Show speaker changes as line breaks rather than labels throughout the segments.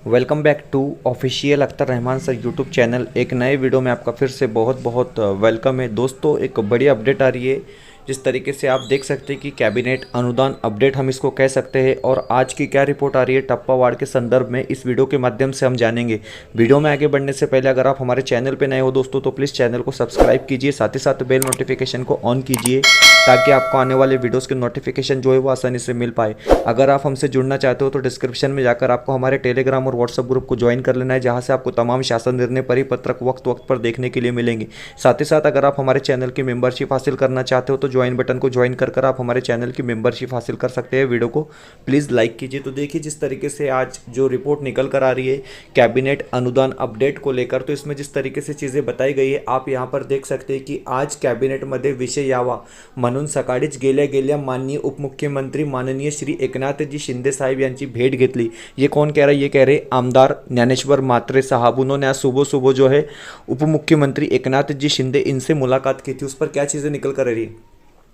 Welcome back to official Akhtar Rahman sir YouTube channel. एक नए video में आपका फिर से बहुत बहुत वेलकम है दोस्तों। एक बड़ी अपडेट आ रही है जिस तरीके से आप देख सकते हैं कि कैबिनेट अनुदान अपडेट हम इसको कह सकते हैं। और आज की क्या रिपोर्ट आ रही है टप्पा वार्ड के संदर्भ में, इस वीडियो के माध्यम से हम जानेंगे। वीडियो में आगे बढ़ने से पहले अगर आप हमारे चैनल पर नए हो दोस्तों तो प्लीज़ चैनल को सब्सक्राइब कीजिए, साथ ही साथ बेल नोटिफिकेशन को ऑन कीजिए ताकि आपको आने वाले वीडियोस के नोटिफिकेशन जो है वो आसानी से मिल पाए। अगर आप हमसे जुड़ना चाहते हो तो डिस्क्रिप्शन में जाकर आपको हमारे टेलीग्राम और व्हाट्सएप ग्रुप को ज्वाइन कर लेना है, जहां से आपको तमाम शासन निर्णय परिपत्रक वक्त वक्त पर देखने के लिए मिलेंगे। साथ ही साथ अगर आप हमारे चैनल की मेंबरशिप हासिल करना चाहते हो तो ज्वाइन बटन को ज्वाइन कर आप हमारे चैनल की मेंबरशिप हासिल कर सकते हैं। वीडियो को प्लीज़ लाइक कीजिए। तो देखिए जिस तरीके से आज जो रिपोर्ट निकल कर आ रही है कैबिनेट अनुदान अपडेट को लेकर, तो इसमें जिस तरीके से चीज़ें बताई गई है आप यहाँ पर देख सकते हैं कि आज कॅबिनेटमध्ये विषय यावा म्हणून सकाळीच गेल्या माननीय उपमुख्यमंत्री माननीय श्री एकनाथजी शिंदे साहेब यांची भेट घेतली। ये कौन कह रहा है? ये कह रहे आमदार ज्ञानेश्वर मात्रे साहब। उन्होंने आज सुबह सुबह जो है उपमुख्यमंत्री एकनाथजी शिंदे इनसे मुलाकात की थी। उस पर क्या चीज़ें निकल कर रही है?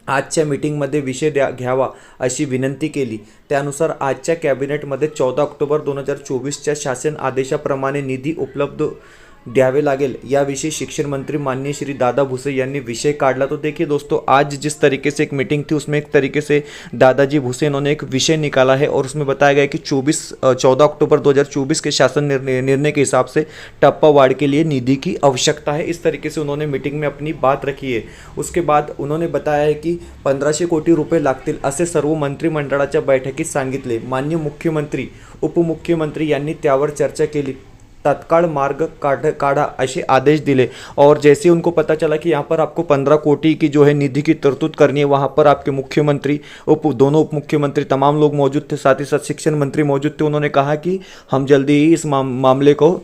आजच्या मीटिंगमध्ये विषय घ्यावा अशी विनंती केली। त्यानुसार आजच्या कॅबिनेटमध्ये 14 ऑक्टोबर 2024च्या शासन आदेशाप्रमाणे निधी उपलब्ध द्यावे लागेल याविषयी शिक्षण मंत्री माननीय श्री दादा भुसे यांनी विषय काढला। तो देखिए दोस्तों आज जिस तरीके से एक मीटिंग थी उसमें एक तरीके से दादाजी भुसे इन्होंने एक विषय निकाला है और उसमें बताया गया कि 14 अक्टूबर 2024 के शासन निर्णय के हिसाब से टप्पा वार्ड के लिए निधि की आवश्यकता है। इस तरीके से उन्होंने मीटिंग में अपनी बात रखी है। उसके बाद उन्होंने बताया है कि 1500 कोटी रुपये लागतील असे सर्व मंत्रिमंडळाच्या बैठकीत सांगितले। माननीय मुख्यमंत्री उपमुख्यमंत्री यांनी त्यावर चर्चा केली, तत्काल मार्ग काढ़ा ऐसे आदेश दिले। और जैसे उनको पता चला कि यहाँ पर आपको 15 कोटी की जो है निधि की तरतूद करनी है, वहाँ पर आपके मुख्यमंत्री दोनों उप मुख्यमंत्री तमाम लोग मौजूद थे, साथ ही साथ शिक्षण मंत्री मौजूद थे। उन्होंने कहा कि हम जल्दी ही इस मामले को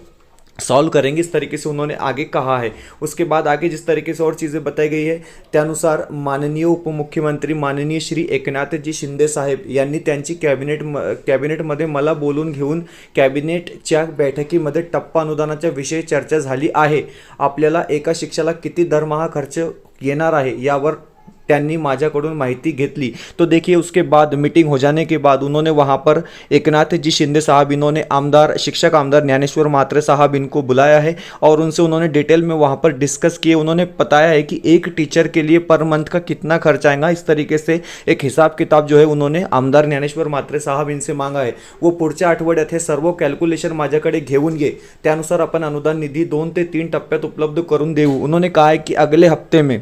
सॉल्व करेंगे, इस तरीके से उन्होंने आगे कहा है। उसके बाद आगे जिस तरीके से और चीज़ें बताई गई है त्यानुसार माननीय उपमुख्यमंत्री माननीय श्री एकनाथजी शिंदे साहेब यांनी त्यांची कॅबिनेटमध्ये मला बोलून घेऊन कॅबिनेटच्या बैठकीमध्ये टप्पा अनुदानाच्या विषयी चर्चा झाली आहे। आपल्याला एका शिक्षकाला किती दरमहा खर्च येणार आहे यावर त्यांनी माझ्याकडून माहिती घेतली। तो देखिए उसके बाद मीटिंग हो जाने के बाद उन्होंने वहाँ पर एकनाथ जी शिंदे साहब इन्होंने शिक्षक आमदार ज्ञानेश्वर मात्रे साहब इनको बुलाया है और उनसे उन्होंने डिटेल में वहाँ पर डिस्कस किए। उन्होंने बताया है कि एक टीचर के लिए पर मंथ का कितना खर्च आएगा, इस तरीके से एक हिसाब किताब जो है उन्होंने आमदार ज्ञानेश्वर मात्रे साहब इनसे मांगा है। वो पुढच्या आठवड्यात हे सर्व कॅल्क्युलेशन माझ्याकडे घेऊन ये, त्यानुसार आपण अनुदान निधी 2 ते 3 टप्प्यात उपलब्ध करून देऊ। उन्होंने कहा है कि अगले हफ्ते में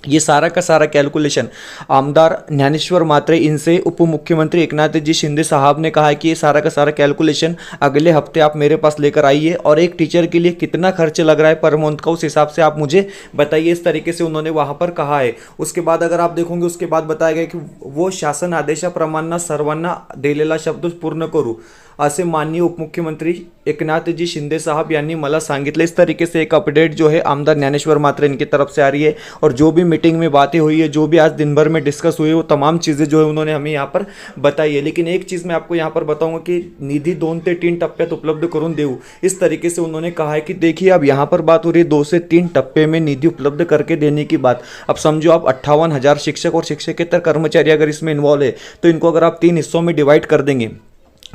ये सारा का सारा कैलकुलेशन आमदार ज्ञानेश्वर मात्रे इनसे उप मुख्यमंत्री एकनाथ जी शिंदे साहब ने कहा है कि ये सारा का सारा कैलकुलेशन अगले हफ्ते आप मेरे पास लेकर आइए और एक टीचर के लिए कितना खर्च लग रहा है पर मंथ का उस हिसाब से आप मुझे बताइए, इस तरीके से उन्होंने वहाँ पर कहा है। उसके बाद अगर आप देखोगे उसके बाद बताया गया कि वो शासन आदेशाप्रमाणे सर्वांना दिलेला शब्द पूर्ण करू असे माननीय उपमुख्यमंत्री एकनाथजी शिंदे साहब यांनी मला सांगितले। इस तरीके से एक अपडेट जो है आमदार ज्ञानेश्वर मात्रे इनकी तरफ से आ रही है। और जो भी मीटिंग में बातें हुई है, जो भी आज दिन भर में डिस्कस हुई है, वो तमाम चीज़ें जो है उन्होंने हमें यहाँ पर बताई है। लेकिन एक चीज़ मैं आपको यहाँ पर बताऊँगा कि निधि 2 ते 3 टप्प्यात उपलब्ध करून देऊ, इस तरीके से उन्होंने कहा है कि देखिए अब यहाँ पर बात हो रही है 2 से 3 टप्पे में निधि उपलब्ध करके देने की बात। अब समझो आप 58,000 शिक्षक और शिक्षकेतर कर्मचारी अगर इसमें इन्वॉल्व है तो इनको अगर आप 3 हिस्सों में डिवाइड कर देंगे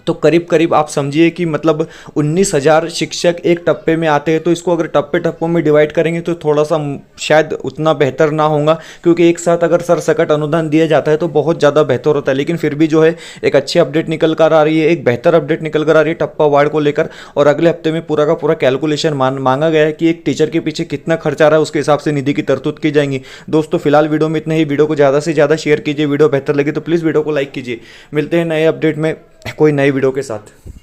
तो करीब करीब आप समझिए कि मतलब 19,000 शिक्षक एक टप्पे में आते हैं। तो इसको अगर टप्पों में डिवाइड करेंगे तो थोड़ा सा शायद उतना बेहतर ना होगा, क्योंकि एक साथ अगर सरसकट अनुदान दिया जाता है तो बहुत ज़्यादा बेहतर होता है। लेकिन फिर भी जो है एक अच्छी अपडेट निकल कर आ रही है, एक बेहतर अपडेट निकल कर आ रही है टप्पा वार्ड को लेकर। और अगले हफ्ते में पूरा का पूरा कैलकुलेशन मांगा गया है कि एक टीचर के पीछे कितना खर्च आ रहा है, उसके हिसाब से निधि की तरतूद की जाएंगी। दोस्तों फिलहाल वीडियो में इतना ही। वीडियो को ज़्यादा से ज़्यादा शेयर कीजिए, वीडियो बेहतर लगे तो प्लीज़ वीडियो को लाइक कीजिए। मिलते हैं नए अपडेट में कोई नई वीडियो के साथ।